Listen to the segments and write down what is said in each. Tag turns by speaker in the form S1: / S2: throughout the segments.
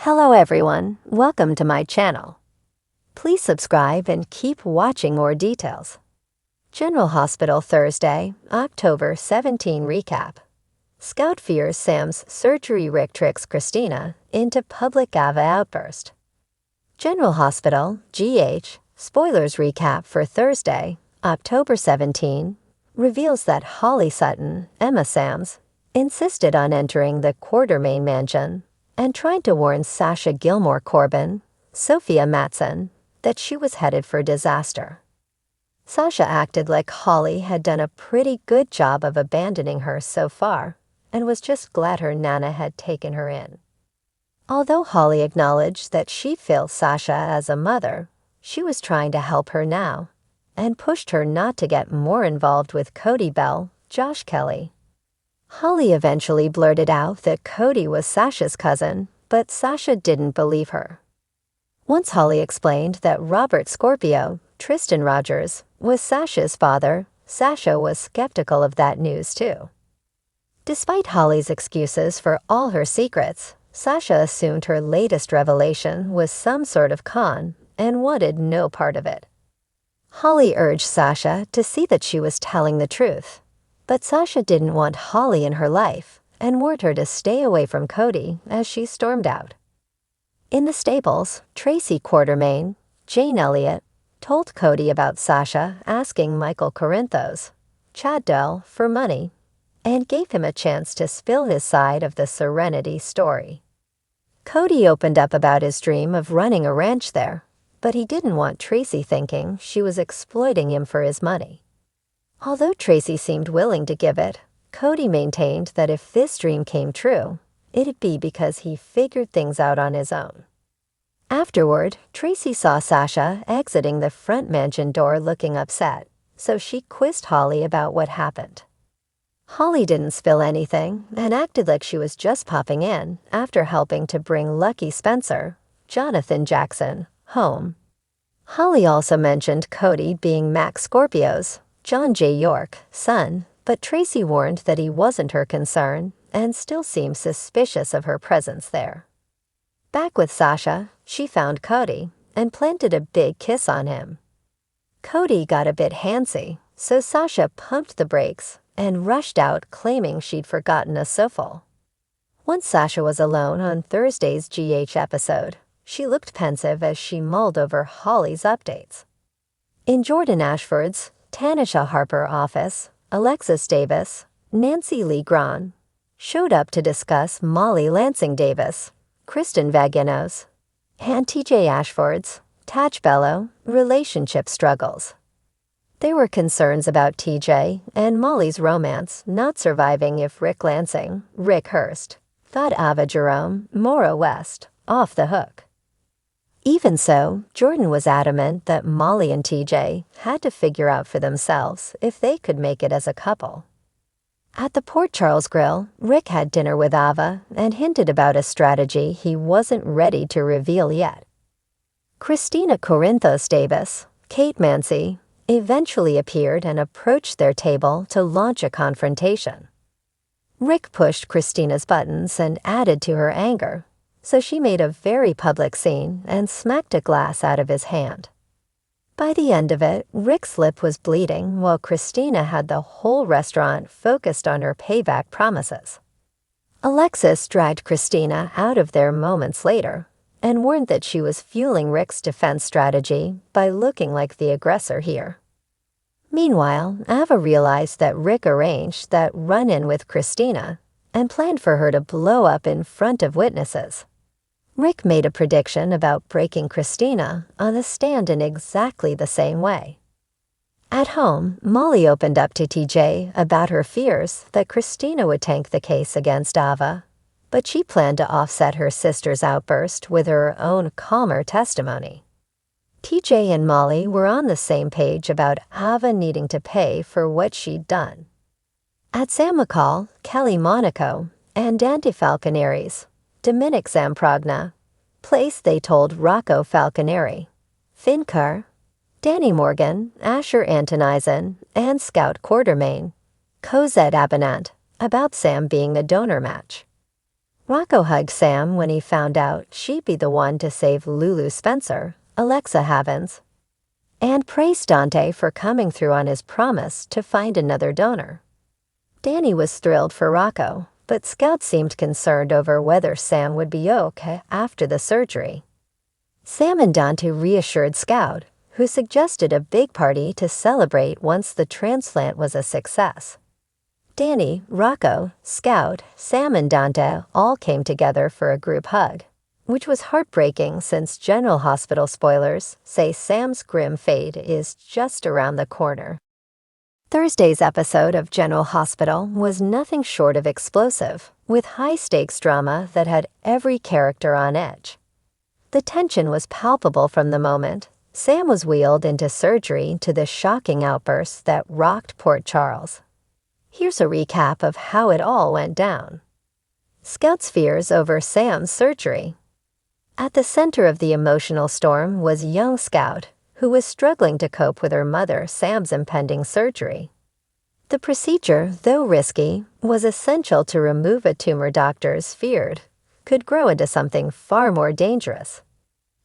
S1: Hello everyone, welcome to my channel. Please subscribe and keep watching more details. General Hospital Thursday, October 17 recap. Scout fears Sam's surgery Rick tricks Christina into public Ava outburst. General Hospital, GH, spoilers recap for Thursday, October 17, reveals that Holly Sutton, Emma Sams, insisted on entering the Quartermain mansion and tried to warn Sasha Gilmore Corbin, Sophia Matson, that she was headed for disaster. Sasha acted like Holly had done a pretty good job of abandoning her so far and was just glad her Nana had taken her in. Although Holly acknowledged that she felt Sasha as a mother, she was trying to help her now and pushed her not to get more involved with Cody Bell, Josh Kelly. Holly eventually blurted out that Cody was Sasha's cousin, but Sasha didn't believe her. Once Holly explained that Robert Scorpio, Tristan Rogers, was Sasha's father, Sasha was skeptical of that news too. Despite Holly's excuses for all her secrets, Sasha assumed her latest revelation was some sort of con and wanted no part of it. Holly urged Sasha to see that she was telling the truth, but Sasha didn't want Holly in her life and warned her to stay away from Cody as she stormed out. In the stables, Tracy Quartermain, Jane Elliott, told Cody about Sasha asking Michael Corinthos, Chad Dell, for money, and gave him a chance to spill his side of the Serenity story. Cody opened up about his dream of running a ranch there, but he didn't want Tracy thinking she was exploiting him for his money. Although Tracy seemed willing to give it, Cody maintained that if this dream came true, it'd be because he figured things out on his own. Afterward, Tracy saw Sasha exiting the front mansion door looking upset, so she quizzed Holly about what happened. Holly didn't spill anything and acted like she was just popping in after helping to bring Lucky Spencer, Jonathan Jackson, home. Holly also mentioned Cody being Max Scorpio's, John J. York, son, but Tracy warned that he wasn't her concern and still seemed suspicious of her presence there. Back with Sasha, she found Cody and planted a big kiss on him. Cody got a bit handsy, so Sasha pumped the brakes and rushed out claiming she'd forgotten a souffle. Once Sasha was alone on Thursday's GH episode, she looked pensive as she mulled over Holly's updates. In Jordan Ashford's Tanisha Harper office, Alexis Davis, Nancy Lee Grahn, showed up to discuss Molly Lansing Davis, Kristen Vaginos, and TJ Ashford's, Taj Bello, relationship struggles. There were concerns about TJ and Molly's romance not surviving if Rick Lansing, Rick Hurst, thought Ava Jerome, Maura West, off the hook. Even so, Jordan was adamant that Molly and TJ had to figure out for themselves if they could make it as a couple. At the Port Charles Grill, Rick had dinner with Ava and hinted about a strategy he wasn't ready to reveal yet. Christina Corinthos Davis, Kate Mancy, eventually appeared and approached their table to launch a confrontation. Rick pushed Christina's buttons and added to her anger, so she made a very public scene and smacked a glass out of his hand. By the end of it, Rick's lip was bleeding while Christina had the whole restaurant focused on her payback promises. Alexis dragged Christina out of there moments later and warned that she was fueling Rick's defense strategy by looking like the aggressor here. Meanwhile, Ava realized that Rick arranged that run-in with Christina and planned for her to blow up in front of witnesses. Rick made a prediction about breaking Christina on the stand in exactly the same way. At home, Molly opened up to TJ about her fears that Christina would tank the case against Ava, but she planned to offset her sister's outburst with her own calmer testimony. TJ and Molly were on the same page about Ava needing to pay for what she'd done. At Sam McCall, Kelly Monaco, and Dante Falconeri's, Dominic Zamprogna, place they told Rocco Falconeri, Finn Kerr, Danny Morgan, Asher Antonizin, and Scout Quartermain, Cosette Abinant, about Sam being a donor match. Rocco hugged Sam when he found out she'd be the one to save Lulu Spencer, Alexa Havens, and praised Dante for coming through on his promise to find another donor. Danny was thrilled for Rocco, but Scout seemed concerned over whether Sam would be okay after the surgery. Sam and Dante reassured Scout, who suggested a big party to celebrate once the transplant was a success. Danny, Rocco, Scout, Sam and Dante all came together for a group hug, which was heartbreaking since General Hospital spoilers say Sam's grim fate is just around the corner. Thursday's episode of General Hospital was nothing short of explosive, with high-stakes drama that had every character on edge. The tension was palpable from the moment Sam was wheeled into surgery to the shocking outburst that rocked Port Charles. Here's a recap of how it all went down. Scout's fears over Sam's surgery. At the center of the emotional storm was young Scout, who was struggling to cope with her mother Sam's impending surgery. The procedure, though risky, was essential to remove a tumor doctors feared could grow into something far more dangerous.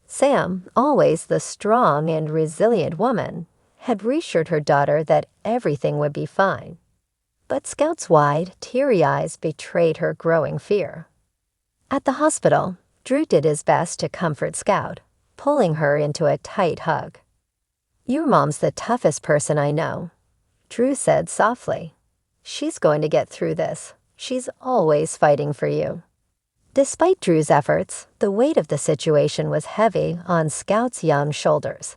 S1: Sam, always the strong and resilient woman, had reassured her daughter that everything would be fine. But Scout's wide, teary eyes betrayed her growing fear. At the hospital, Drew did his best to comfort Scout, pulling her into a tight hug. "Your mom's the toughest person I know," Drew said softly. "She's going to get through this. She's always fighting for you." Despite Drew's efforts, the weight of the situation was heavy on Scout's young shoulders.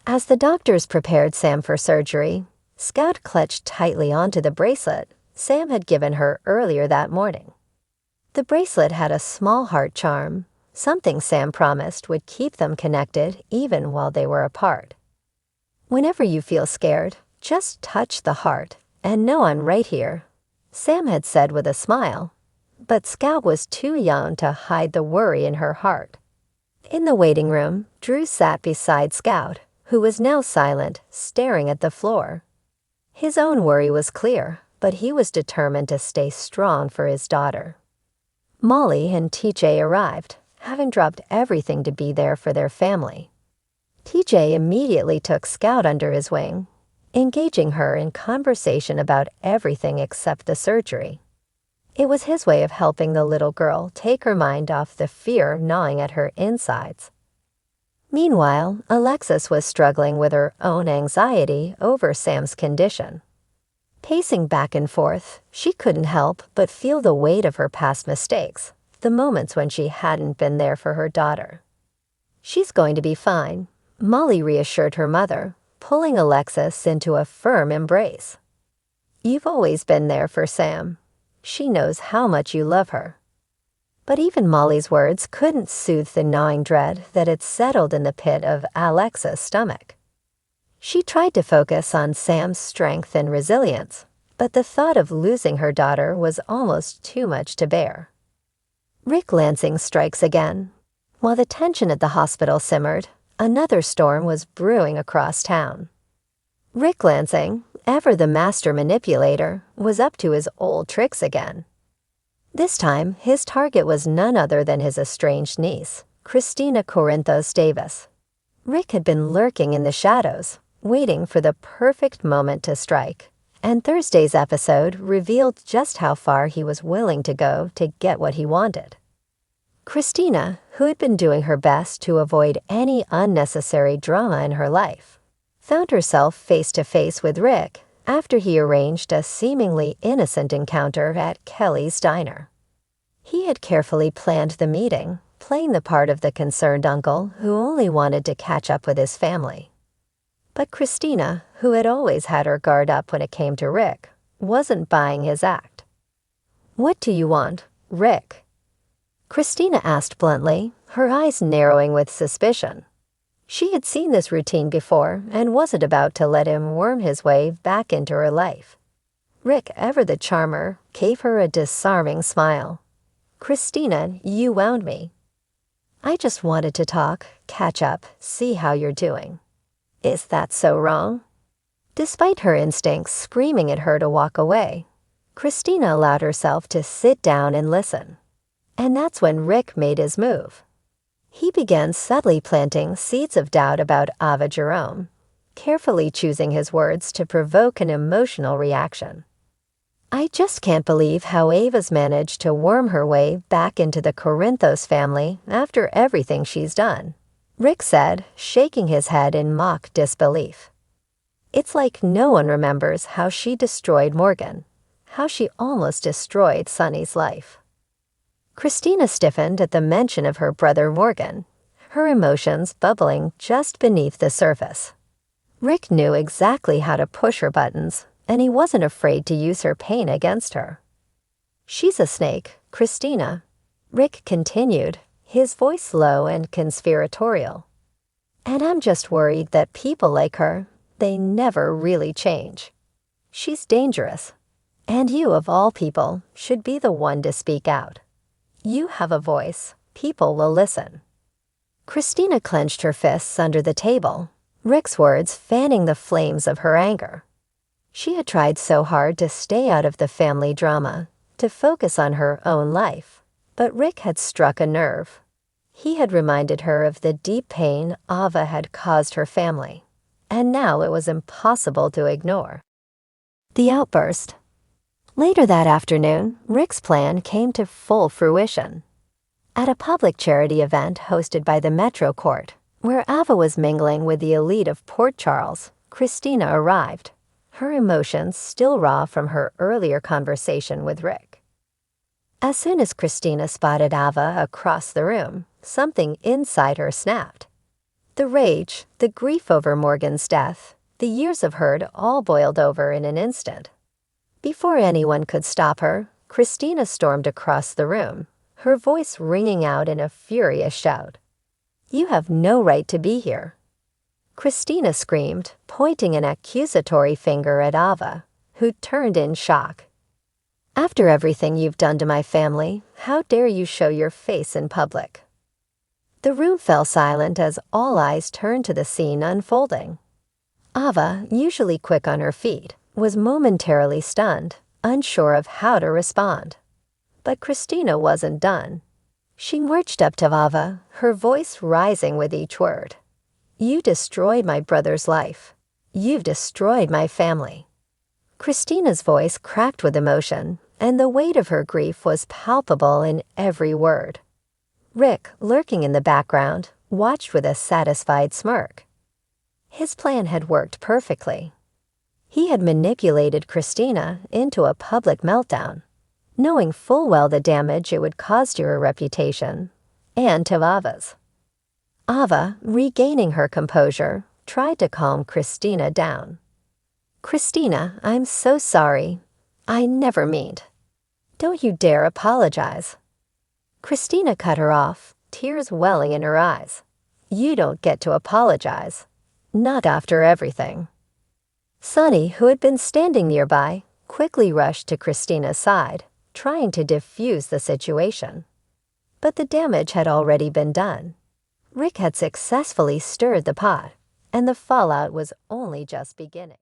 S1: As the doctors prepared Sam for surgery, Scout clutched tightly onto the bracelet Sam had given her earlier that morning. The bracelet had a small heart charm, something Sam promised would keep them connected even while they were apart. "Whenever you feel scared, just touch the heart and know I'm right here," Sam had said with a smile, but Scout was too young to hide the worry in her heart. In the waiting room, Drew sat beside Scout, who was now silent, staring at the floor. His own worry was clear, but he was determined to stay strong for his daughter. Molly and TJ arrived, having dropped everything to be there for their family. TJ immediately took Scout under his wing, engaging her in conversation about everything except the surgery. It was his way of helping the little girl take her mind off the fear gnawing at her insides. Meanwhile, Alexis was struggling with her own anxiety over Sam's condition. Pacing back and forth, she couldn't help but feel the weight of her past mistakes, the moments when she hadn't been there for her daughter. "She's going to be fine," Molly reassured her mother, pulling Alexis into a firm embrace. "You've always been there for Sam. She knows how much you love her." But even Molly's words couldn't soothe the gnawing dread that had settled in the pit of Alexa's stomach. She tried to focus on Sam's strength and resilience, but the thought of losing her daughter was almost too much to bear. Rick Lansing strikes again. While the tension at the hospital simmered, another storm was brewing across town. Rick Lansing, ever the master manipulator, was up to his old tricks again. This time, his target was none other than his estranged niece, Christina Corinthos Davis. Rick had been lurking in the shadows, waiting for the perfect moment to strike, and Thursday's episode revealed just how far he was willing to go to get what he wanted. Christina, who had been doing her best to avoid any unnecessary drama in her life, found herself face to face with Rick after he arranged a seemingly innocent encounter at Kelly's diner. He had carefully planned the meeting, playing the part of the concerned uncle who only wanted to catch up with his family. But Christina, who had always had her guard up when it came to Rick, wasn't buying his act. "What do you want, Rick?" Christina asked bluntly, her eyes narrowing with suspicion. She had seen this routine before and wasn't about to let him worm his way back into her life. Rick, ever the charmer, gave her a disarming smile. "Christina, you wound me. I just wanted to talk, catch up, see how you're doing. Is that so wrong?" Despite her instincts screaming at her to walk away, Christina allowed herself to sit down and listen. And that's when Rick made his move. He began subtly planting seeds of doubt about Ava Jerome, carefully choosing his words to provoke an emotional reaction. "I just can't believe how Ava's managed to worm her way back into the Corinthos family after everything she's done," Rick said, shaking his head in mock disbelief. "It's like no one remembers how she destroyed Morgan, how she almost destroyed Sonny's life." Christina stiffened at the mention of her brother Morgan, her emotions bubbling just beneath the surface. Rick knew exactly how to push her buttons, and he wasn't afraid to use her pain against her. "She's a snake, Christina," Rick continued, his voice low and conspiratorial. "And I'm just worried that people like her, they never really change. She's dangerous, and you, of all people, should be the one to speak out. You have a voice, people will listen." Christina clenched her fists under the table, Rick's words fanning the flames of her anger. She had tried so hard to stay out of the family drama, to focus on her own life, but Rick had struck a nerve. He had reminded her of the deep pain Ava had caused her family, and now it was impossible to ignore. The outburst. Later that afternoon, Rick's plan came to full fruition. At a public charity event hosted by the Metro Court, where Ava was mingling with the elite of Port Charles, Christina arrived, her emotions still raw from her earlier conversation with Rick. As soon as Christina spotted Ava across the room, something inside her snapped. The rage, the grief over Morgan's death, the years of hurt all boiled over in an instant. Before anyone could stop her, Christina stormed across the room, her voice ringing out in a furious shout. "You have no right to be here." Christina screamed, pointing an accusatory finger at Ava, who turned in shock. "After everything you've done to my family, how dare you show your face in public?" The room fell silent as all eyes turned to the scene unfolding. Ava, usually quick on her feet, was momentarily stunned, unsure of how to respond. But Christina wasn't done. She marched up to Ava, her voice rising with each word. "You destroyed my brother's life. You've destroyed my family." Christina's voice cracked with emotion, and the weight of her grief was palpable in every word. Rick, lurking in the background, watched with a satisfied smirk. His plan had worked perfectly. He had manipulated Christina into a public meltdown, knowing full well the damage it would cause to her reputation, and to Ava's. Ava, regaining her composure, tried to calm Christina down. "Christina, I'm so sorry. I never meant. Don't you dare apologize." Christina cut her off, tears welling in her eyes. "You don't get to apologize. Not after everything." Sonny, who had been standing nearby, quickly rushed to Christina's side, trying to defuse the situation. But the damage had already been done. Rick had successfully stirred the pot, and the fallout was only just beginning.